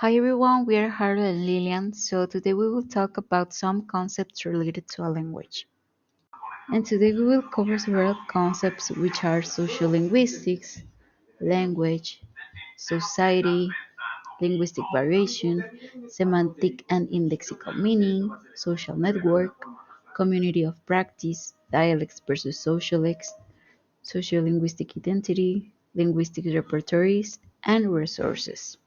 Hi everyone, we are Harol and Lilian. So today we will talk about some concepts related to a language. And today we will cover several concepts which are social linguistics, language, society, linguistic variation, semantic and indexical meaning, social network, community of practice, dialects versus sociolects, sociolinguistic identity, linguistic repertories, and resources.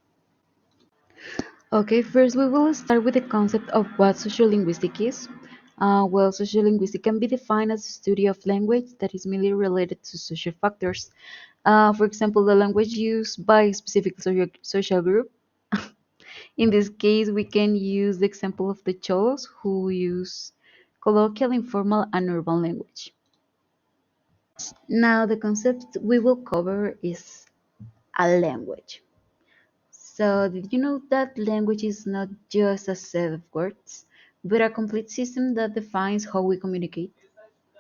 Okay, first we will start with the concept of what sociolinguistic is. Sociolinguistic can be defined as a study of language that is mainly related to social factors. For example, the language used by a specific social group. In this case, we can use the example of the Cholos who use colloquial, informal, and urban language. Now, the concept we will cover is a language. So, did you know that language is not just a set of words, but a complete system that defines how we communicate?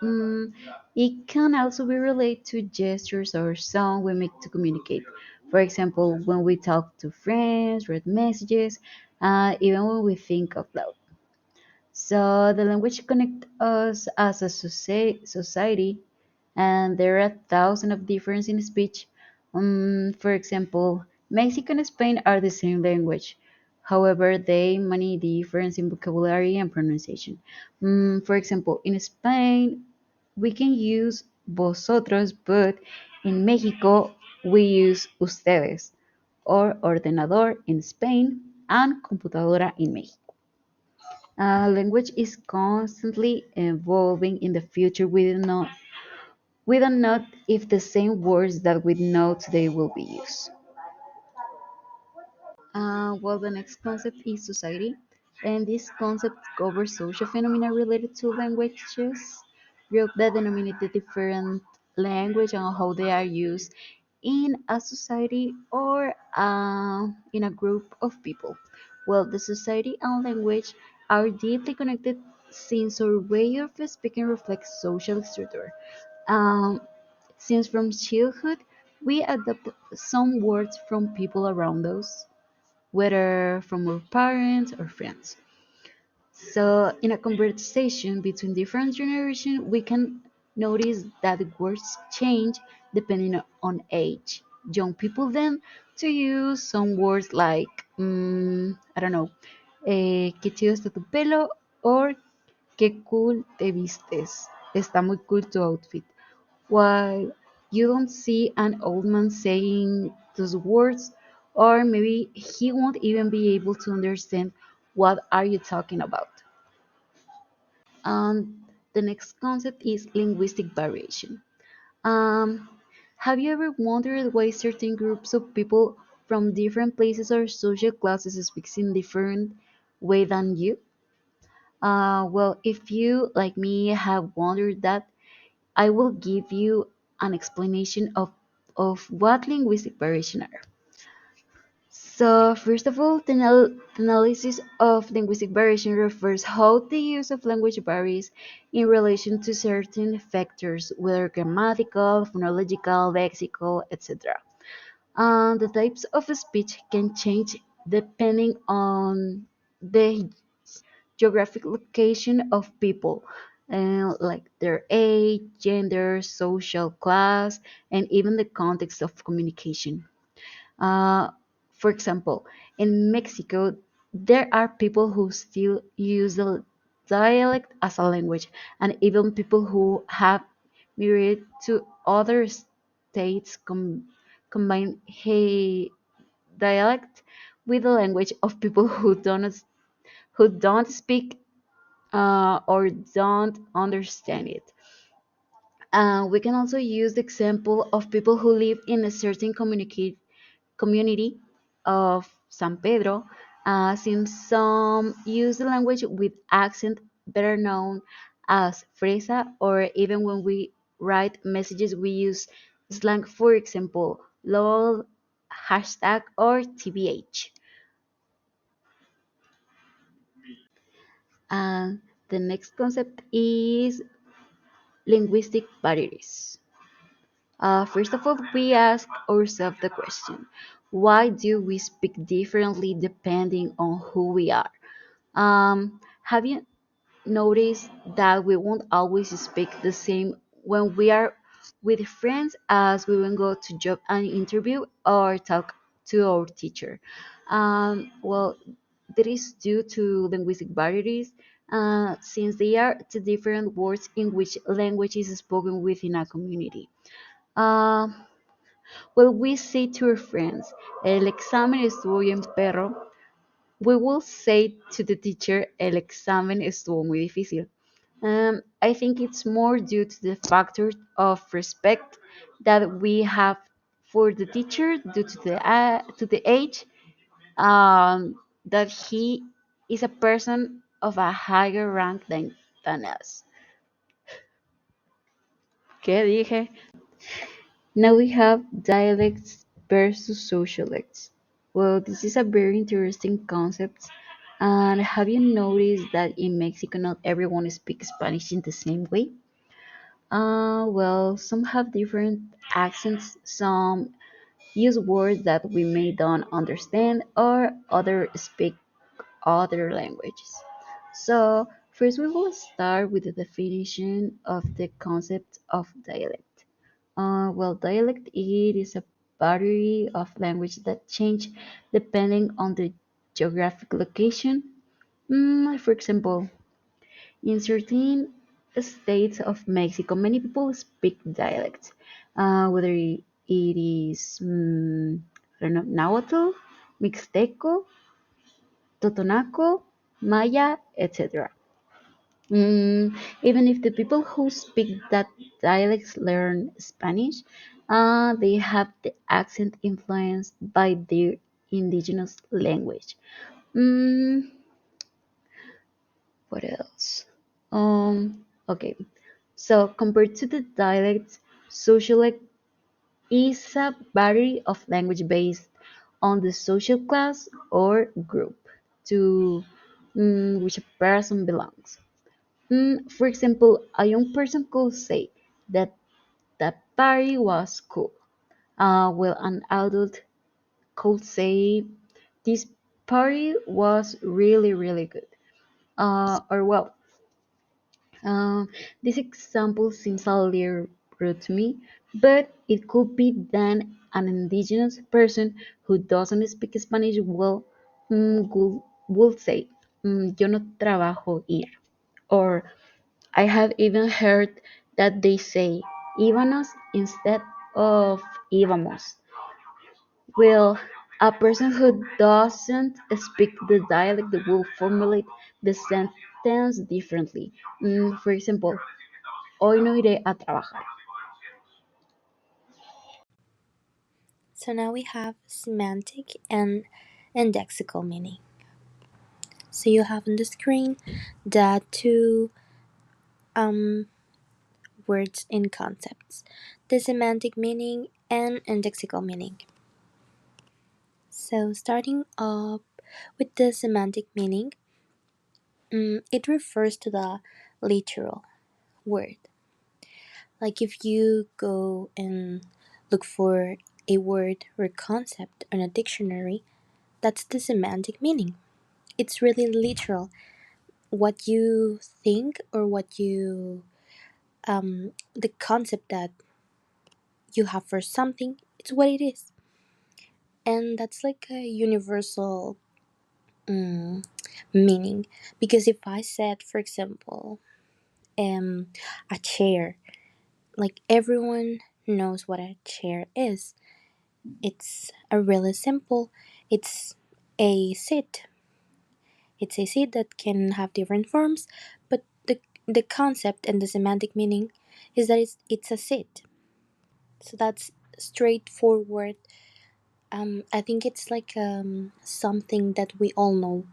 Mm, it can also be related to gestures or sound we make to communicate. For example, when we talk to friends, read messages, even when we think out loud. So the language connects us as a society, and there are thousands of differences in speech. For example, Mexico and Spain are the same language. However, they many difference in vocabulary and pronunciation. For example, in Spain, we can use vosotros, but in Mexico, we use ustedes, or ordenador in Spain and computadora in Mexico. Language is constantly evolving. In the future. We don't know if the same words that we know today will be used. The next concept is society, and this concept covers social phenomena related to languages, group that denominate the different language and how they are used in a society or in a group of people. The society and language are deeply connected since our way of speaking reflects social structure. Um, since from childhood, we adopt some words from people around us, whether from our parents or friends. So, in a conversation between different generations, we can notice that words change depending on age. Young people then to use some words like, I don't know, qué chido está tu pelo, or qué cool te vistes. Está muy cool tu outfit. While you don't see an old man saying those words, or maybe he won't even be able to understand what are you talking about. The next concept is linguistic variation. Um, have you ever wondered why certain groups of people from different places or social classes speaks in different way than you? If you, like me, have wondered that, I will give you an explanation of what linguistic variation are. So, first of all, the analysis of linguistic variation refers how the use of language varies in relation to certain factors, whether grammatical, phonological, lexical, etc. The types of speech can change depending on the geographic location of people, like their age, gender, social class, and even the context of communication. Uh, for example, in Mexico, there are people who still use the dialect as a language, and even people who have migrated to other states combine hey dialect with the language of people who don't speak or don't understand it. We can also use the example of people who live in a certain community of San Pedro, since some use the language with accent better known as fresa, or even when we write messages, we use slang, for example, lol, hashtag, or tbh. And the next concept is linguistic barriers. First of all, we ask ourselves the question, why do we speak differently depending on who we are? Have you noticed that we won't always speak the same when we are with friends as we will go to job an interview or talk to our teacher? Well, that is due to linguistic barriers, since they are two different words in which language is spoken within a community. Uh, well, we say to our friends, el examen estuvo bien, perro. We will say to the teacher, el examen estuvo muy difícil. I think it's more due to the factor of respect that we have for the teacher due to the age, that he is a person of a higher rank than us. ¿Qué dije? Now we have dialects versus socialects. Well, this is a very interesting concept. And have you noticed that in Mexico not everyone speaks Spanish in the same way? Well, some have different accents, some use words that we may don't understand, or other speak other languages. So, first we will start with the definition of the concept of dialect. Well, dialect it is a battery of language that change depending on the geographic location. For example, in certain states of Mexico, many people speak dialects, whether it is, I don't know, Nahuatl, Mixteco, Totonaco, Maya, etc. Even if the people who speak that dialects learn Spanish, they have the accent influenced by their indigenous language. Mm, what else? Okay. So compared to the dialects, sociolect is a battery of language based on the social class or group to which a person belongs. For example, a young person could say that the party was cool, while an adult could say this party was really, really good. Or well, Um, this example seems a little rude to me, but it could be then an indigenous person who doesn't speak Spanish well will say, yo no trabajo ir. Or I have even heard that they say íbanos instead of íbamos. Well, a person who doesn't speak the dialect will formulate the sentence differently. For example, hoy no iré a trabajar. So now we have semantic and indexical meaning. So you have on the screen the two um, words in concepts, the semantic meaning and indexical meaning. So starting up with the semantic meaning, it refers to the literal word. Like if you go and look for a word or concept in a dictionary, that's the semantic meaning. It's really literal. What you think or what you the concept that you have for something, it's what it is. And that's like a universal mm, meaning, because if I said, for example, a chair, like everyone knows what a chair is. It's a really simple, it's a seat. It's a seat that can have different forms, but the concept and the semantic meaning is that it's a seat. So that's straightforward. I think it's like something that we all know.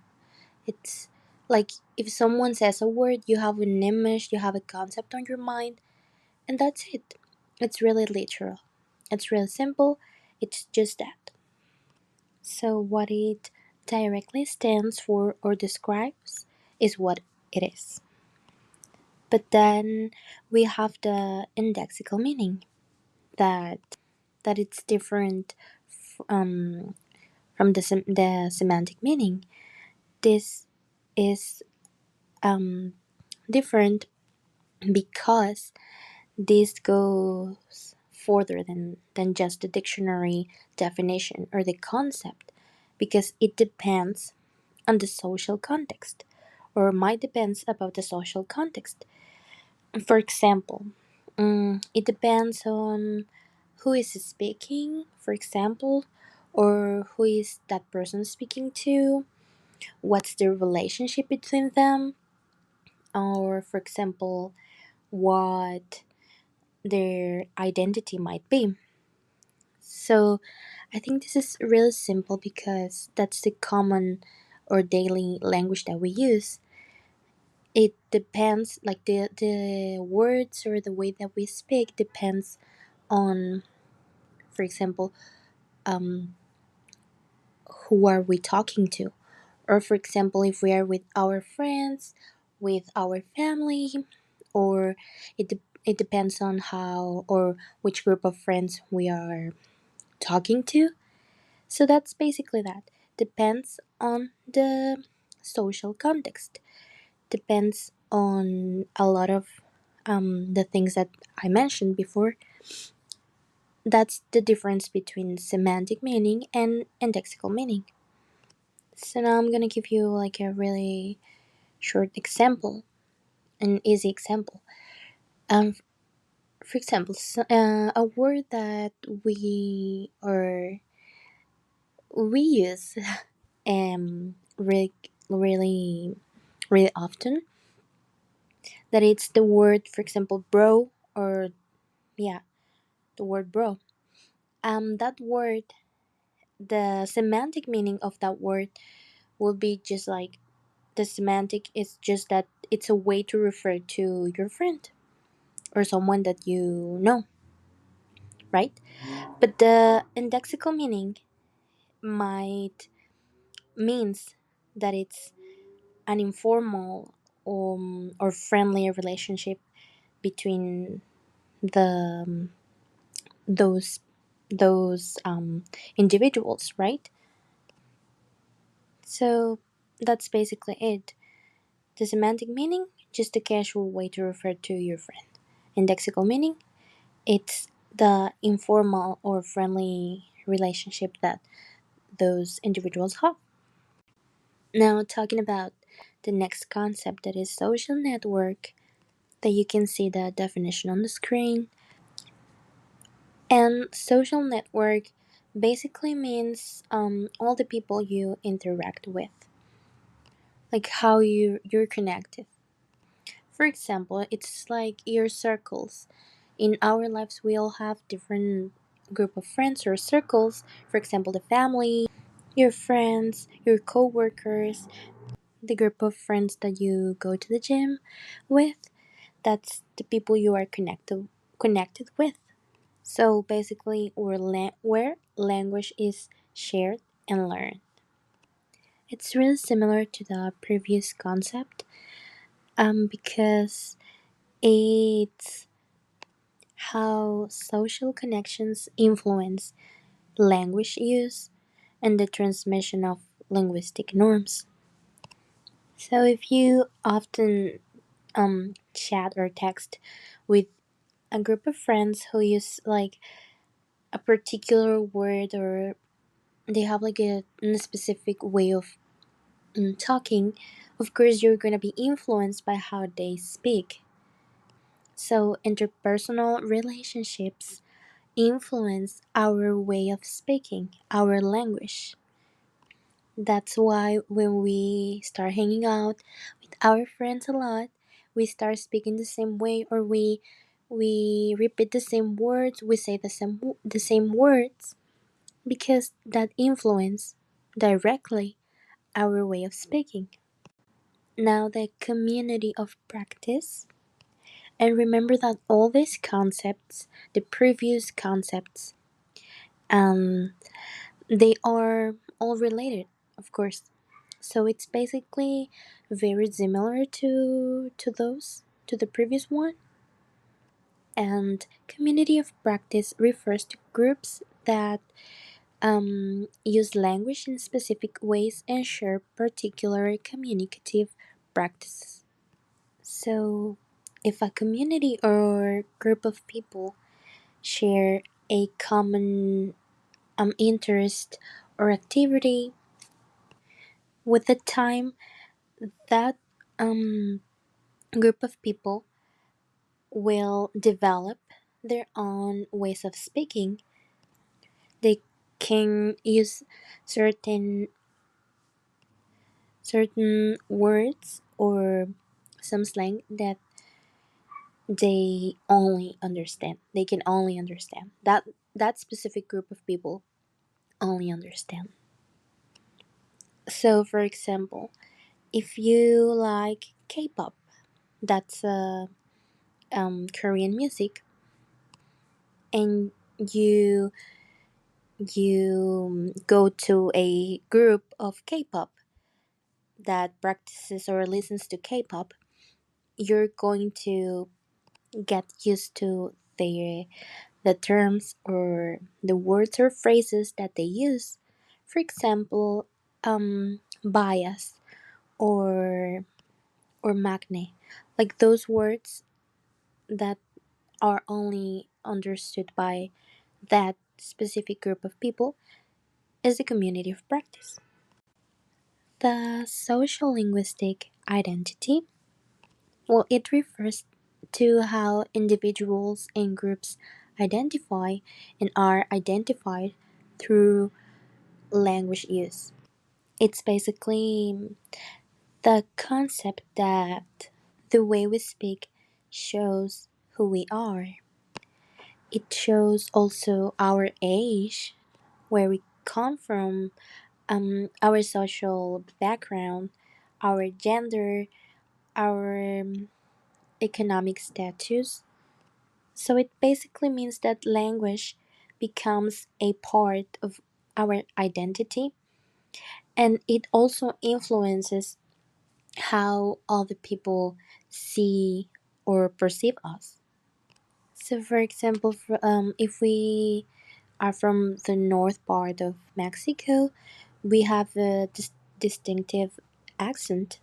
It's like if someone says a word, you have an image, you have a concept on your mind, and that's it. It's really literal. It's really simple. It's just that. So, what it directly stands for or describes is what it is. But then we have the indexical meaning that it's different from the semantic meaning. This is different because this goes further than just the dictionary definition or the concept, because it depends on the social context, or might depends about the social context. For example, it depends on who is speaking, for example, or who is that person speaking to, what's the relationship between them, or for example, what their identity might be. So I think this is really simple because that's the common or daily language that we use. It depends, like the words or the way that we speak depends on, for example, um, who are we talking to, or for example, if we are with our friends, with our family, or it depends on how or which group of friends we are talking to. So that's basically that. Depends on the social context. Depends on a lot of the things that I mentioned before. That's the difference between semantic meaning and indexical meaning. So now I'm gonna give you like a really short example, an easy example. Um, for example, a word that we use really really really often, that it's the word, for example, bro, or yeah, the word bro. That word, the semantic meaning of that word will be just like, the semantic is just that it's a way to refer to your friend or someone that you know, right? But the indexical meaning might means that it's an informal or friendly relationship between the those those individuals, right? So that's basically it. The semantic meaning, just a casual way to refer to your friend. Indexical meaning, it's the informal or friendly relationship that those individuals have. Now, talking about the next concept, that is social network, that you can see the definition on the screen. And social network basically means all the people you interact with, like how you're connected. For example, it's like your circles. In our lives, we all have different group of friends or circles. For example, the family, your friends, your coworkers, the group of friends that you go to the gym with. That's the people you are connected with. So basically, where language is shared and learned. It's really similar to the previous concept, because it's how social connections influence language use and the transmission of linguistic norms. So if you often chat or text with a group of friends who use like a particular word, or they have like a specific way of talking, of course you're going to be influenced by how they speak. So interpersonal relationships influence our way of speaking, our language. That's why when we start hanging out with our friends a lot, we start speaking the same way, or we repeat the same words, we say the same words, because that influence directly our way of speaking. Now the community of practice, and remember that all these concepts, the previous concepts, um, they are all related, of course. So it's basically very similar to the previous one. And community of practice refers to groups that use language in specific ways and share particular communicative practices. So, if a community or group of people share a common interest or activity, with the time, that um, group of people will develop their own ways of speaking. They can use certain words or some slang that they only understand. They can only understand that specific group of people only understand. So, for example, if you like K-pop, that's Korean music, and you go to a group of K-pop that practices or listens to K-pop, you're going to get used to the terms or the words or phrases that they use. For example, bias or magne, like those words that are only understood by that specific group of people is the community of practice. The social linguistic identity, well, it refers to how individuals and groups identify and are identified through language use. It's basically the concept that the way we speak shows who we are. It shows also our age, where we come from, our social background, our gender, our economic status. So it basically means that language becomes a part of our identity, and it also influences how other people see or perceive us. So, for example, if we are from the north part of Mexico, we have a distinctive accent,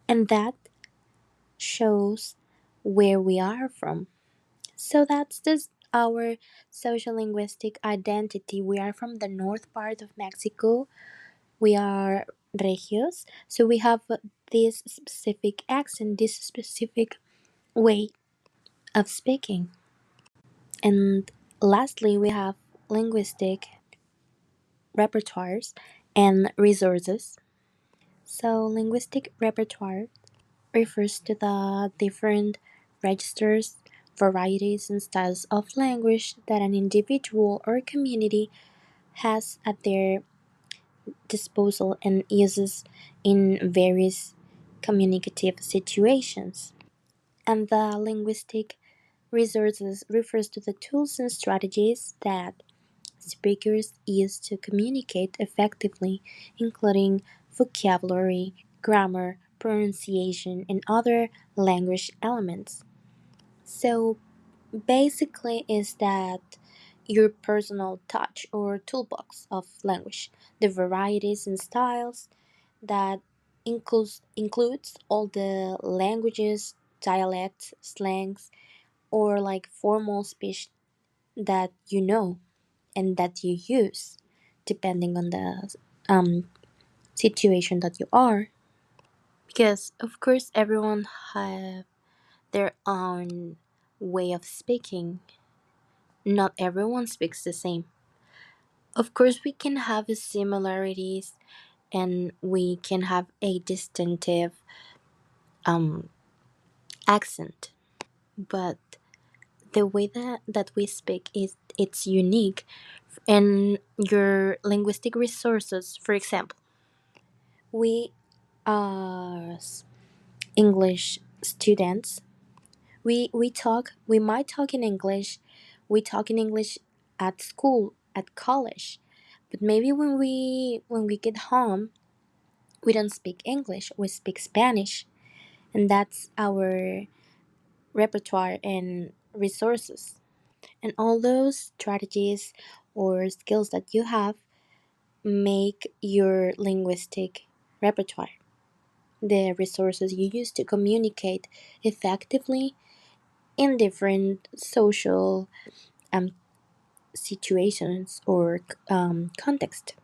and that shows where we are from. So that's just our social linguistic identity. We are from the north part of Mexico. We are regios, so we have this specific accent, this specific way of speaking. And lastly, we have linguistic repertoires and resources. So, linguistic repertoire refers to the different registers, varieties, and styles of language that an individual or community has at their disposal and uses in various communicative situations. And the linguistic resources refers to the tools and strategies that speakers use to communicate effectively, including vocabulary, grammar, pronunciation, and other language elements. So basically is that your personal touch or toolbox of language, the varieties and styles that includes all the languages, dialects, slangs, or like formal speech that you know and that you use depending on the situation that you are, because of course everyone have their own way of speaking. Not everyone speaks the same. Of course we can have similarities and we can have a distinctive um, accent, but the way that we speak is it's unique. And your linguistic resources, for example, we as English students, we might talk in English, we talk in English at school, at college, but maybe when we get home, we don't speak English, we speak Spanish, and that's our repertoire and resources. And all those strategies or skills that you have make your linguistic repertoire, the resources you use to communicate effectively in different social um, situations or context.